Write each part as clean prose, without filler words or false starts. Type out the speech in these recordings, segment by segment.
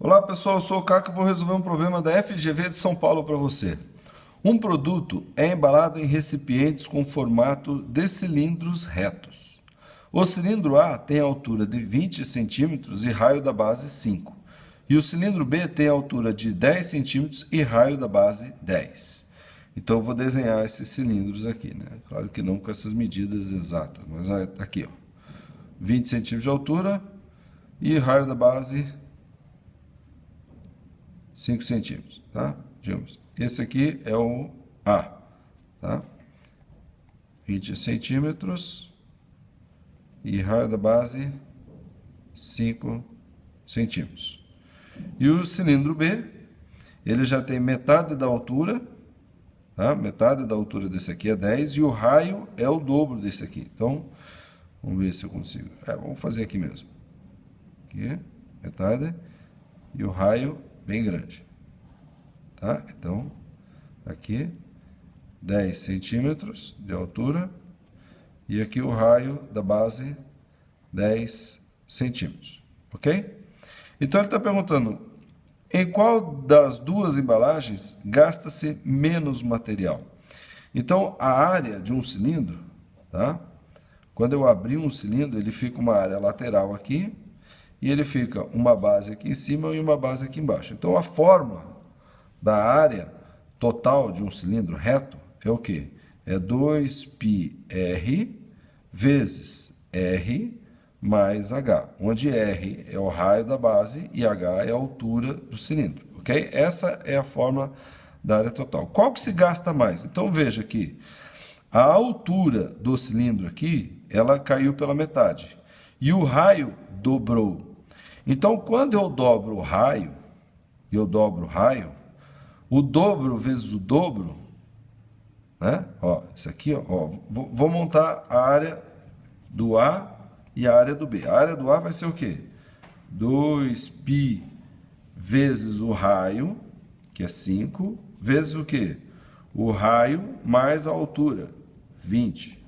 Olá pessoal, eu sou o Caco e vou resolver um problema da FGV de São Paulo para você. Um produto é embalado em recipientes com formato de cilindros retos. O cilindro A tem altura de 20 centímetros e raio da base 5. E o cilindro B tem altura de 10 centímetros e raio da base 10. Então eu vou desenhar esses cilindros aqui, né? Claro que não com essas medidas exatas, mas aqui, ó. 20 centímetros de altura e raio da base 5 centímetros, tá? Digamos, esse aqui é o A, tá? 20 centímetros e raio da base 5 centímetros. E o cilindro B, ele já tem metade da altura, tá? Metade da altura desse aqui é 10 e o raio é o dobro desse aqui. Então, vamos ver se eu consigo. Vamos fazer aqui mesmo. Aqui, metade e o raio bem grande, tá? Então, aqui 10 centímetros de altura e aqui o raio da base 10 centímetros, ok? Então ele está perguntando em qual das duas embalagens gasta-se menos material. Então a área de um cilindro, tá? Quando eu abrir um cilindro, ele fica uma área lateral aqui e ele fica uma base aqui em cima e uma base aqui embaixo. Então a fórmula da área total de um cilindro reto é o quê? É 2πr vezes R mais H, onde R é o raio da base e H é a altura do cilindro, ok? Essa é a fórmula da área total. Qual que se gasta mais? Então veja aqui, a altura do cilindro aqui, ela caiu pela metade e o raio dobrou. Então quando eu dobro o raio, o dobro vezes o dobro, né? Ó, isso aqui, ó, vou montar a área do A e a área do B. A área do A vai ser o quê? 2π vezes o raio, que é 5, vezes o quê? O raio mais a altura, 20.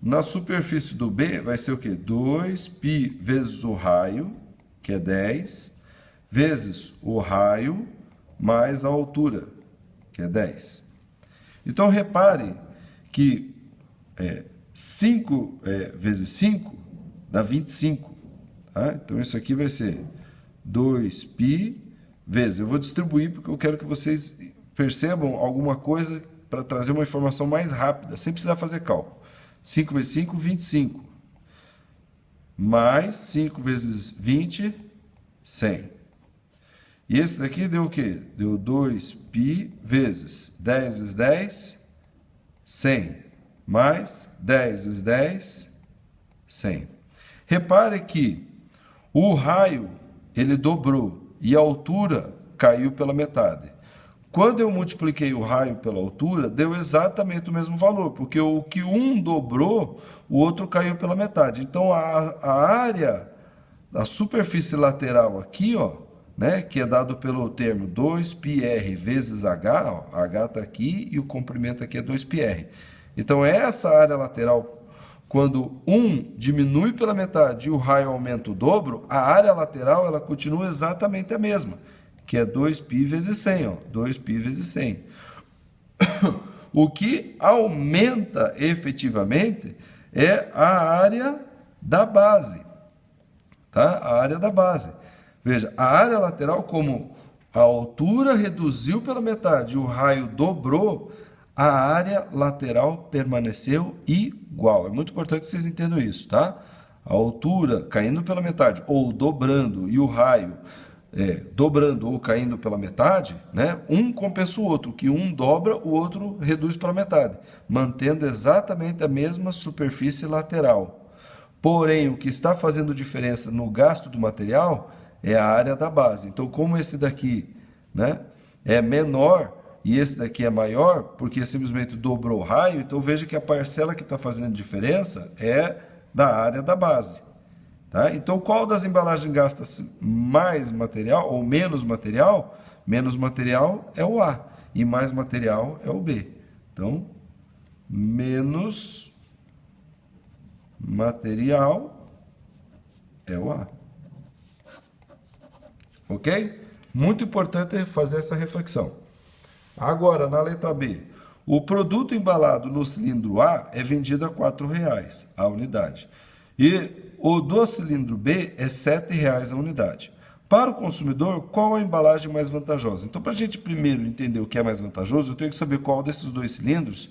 Na superfície do B vai ser o quê? 2π vezes o raio, que é 10, vezes o raio mais a altura, que é 10. Então, repare que 5 vezes 5 dá 25. Tá? Então, isso aqui vai ser 2π vezes. Eu vou distribuir porque eu quero que vocês percebam alguma coisa para trazer uma informação mais rápida, sem precisar fazer cálculo. 5 vezes 5, 25. Mais 5 vezes 20, 100. E esse daqui deu o quê? Deu 2π vezes 10 vezes 10, 100. Mais 10 vezes 10, 100. Repare que o raio, ele dobrou e a altura caiu pela metade. Quando eu multipliquei o raio pela altura, deu exatamente o mesmo valor, porque o que um dobrou, o outro caiu pela metade. Então, a área da superfície lateral aqui, ó, né, que é dado pelo termo 2πr vezes h, ó, h está aqui e o comprimento aqui é 2πr. Então, essa área lateral, quando um diminui pela metade e o raio aumenta o dobro, a área lateral ela continua exatamente a mesma, que é 2π vezes 100, ó, 2π vezes 100. O que aumenta efetivamente é a área da base, tá? A área da base. Veja, a área lateral, como a altura reduziu pela metade e o raio dobrou, a área lateral permaneceu igual. É muito importante que vocês entendam isso, tá? A altura caindo pela metade ou dobrando e o raio dobrando ou caindo pela metade, né? Um compensa o outro, que um dobra, o outro reduz pela metade, mantendo exatamente a mesma superfície lateral. Porém, o que está fazendo diferença no gasto do material é a área da base. Então, como esse daqui, né, é menor e esse daqui é maior, porque simplesmente dobrou o raio, então veja que a parcela que está fazendo diferença é da área da base. Tá? Então, qual das embalagens gasta mais material ou menos material? Menos material é o A e mais material é o B. Então, menos material é o A. Ok? Muito importante fazer essa reflexão. Agora, na letra B, o produto embalado no cilindro A é vendido a R$ 4,00 a unidade. E o do cilindro B é R$ 7,00 a unidade. Para o consumidor, qual a embalagem mais vantajosa? Então, para a gente primeiro entender o que é mais vantajoso, eu tenho que saber qual desses dois cilindros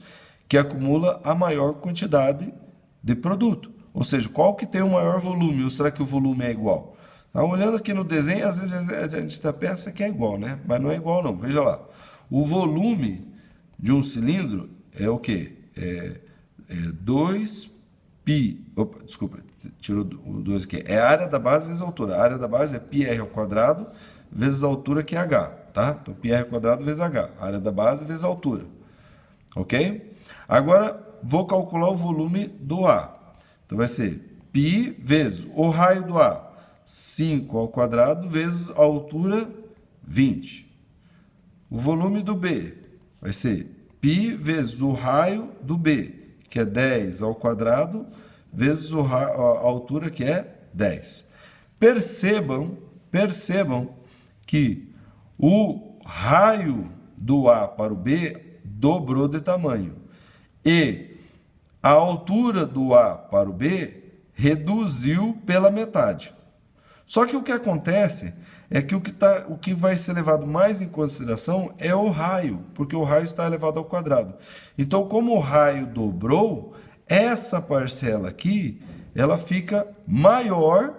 que acumula a maior quantidade de produto. Ou seja, qual que tem o maior volume, ou será que o volume é igual? Tá, olhando aqui no desenho, às vezes a gente pensa que é igual, né? Mas não é igual não, veja lá. O volume de um cilindro é o quê? 2π, desculpa, tirou o 2 aqui. É a área da base vezes a altura. A área da base é πr² vezes a altura, que é h, tá? Então, πr² vezes h. A área da base vezes a altura. Ok? Agora, vou calcular o volume do A. Então, vai ser π vezes o raio do A, 5² vezes a altura, 20. O volume do B vai ser π vezes o raio do B, que é 10² vezes a altura, que é 10. Percebam que o raio do A para o B dobrou de tamanho. E a altura do A para o B reduziu pela metade. Só que o que acontece é que o que vai ser levado mais em consideração é o raio, porque o raio está elevado ao quadrado. Então, como o raio dobrou, essa parcela aqui, ela fica maior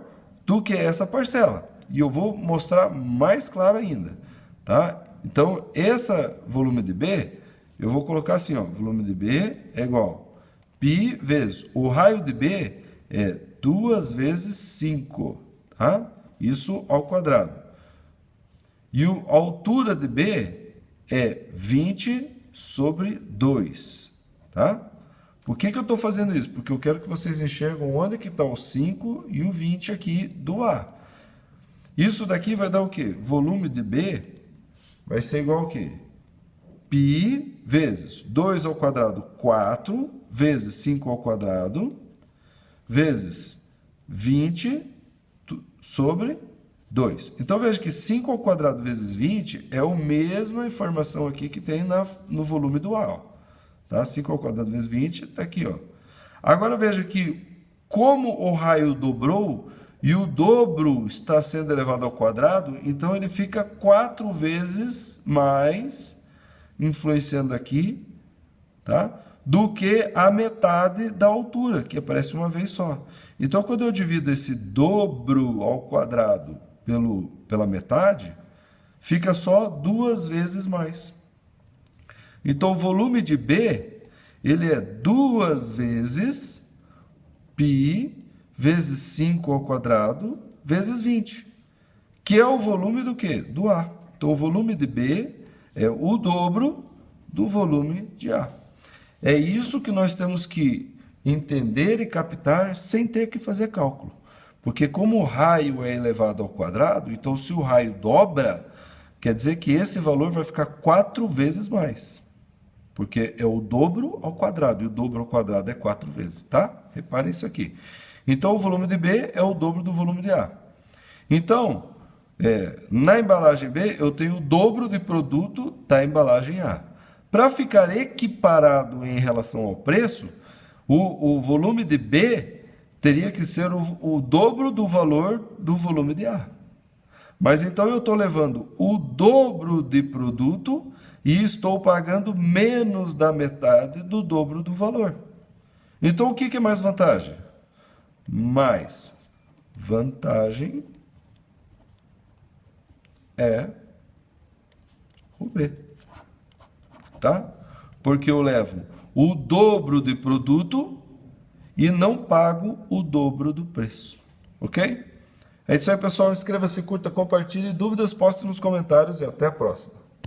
do que essa parcela. E eu vou mostrar mais claro ainda, tá? Então, esse volume de B, eu vou colocar assim, ó, volume de B é igual a π vezes o raio de B é 2 vezes 5, tá? Isso ao quadrado. E a altura de B é 20 sobre 2, tá? Por que eu estou fazendo isso? Porque eu quero que vocês enxergam onde que está o 5 e o 20 aqui do A. Isso daqui vai dar o quê? Volume de B vai ser igual ao quê? π vezes 2 ao quadrado, 4, vezes 5 ao quadrado, vezes 20 sobre 2. Então, veja que 5 ao quadrado vezes 20 é a mesma informação aqui que tem no volume do A. Tá? 5 ao quadrado vezes 20 está aqui. Ó. Agora, veja que como o raio dobrou e o dobro está sendo elevado ao quadrado, então ele fica 4 vezes mais, influenciando aqui, tá? Do que a metade da altura, que aparece uma vez só. Então, quando eu divido esse dobro ao quadrado pela metade, fica só 2 vezes mais. Então, o volume de B, ele é 2 vezes π vezes 5 ao quadrado vezes 20, que é o volume do quê? Do A. Então, o volume de B é o dobro do volume de A. É isso que nós temos que entender e captar sem ter que fazer cálculo. Porque como o raio é elevado ao quadrado, então se o raio dobra, quer dizer que esse valor vai ficar 4 vezes mais. Porque é o dobro ao quadrado, e o dobro ao quadrado é 4 vezes, tá? Reparem isso aqui. Então, o volume de B é o dobro do volume de A. Então, na embalagem B, eu tenho o dobro de produto da embalagem A. Para ficar equiparado em relação ao preço, o volume de B teria que ser o dobro do valor do volume de A. Mas então eu estou levando o dobro de produto e estou pagando menos da metade do dobro do valor. Então o que é mais vantagem? Mais vantagem é o B. Tá? Porque eu levo o dobro de produto e não pago o dobro do preço. Ok? É isso aí, pessoal. Inscreva-se, curta, compartilhe. Dúvidas, poste nos comentários e até a próxima.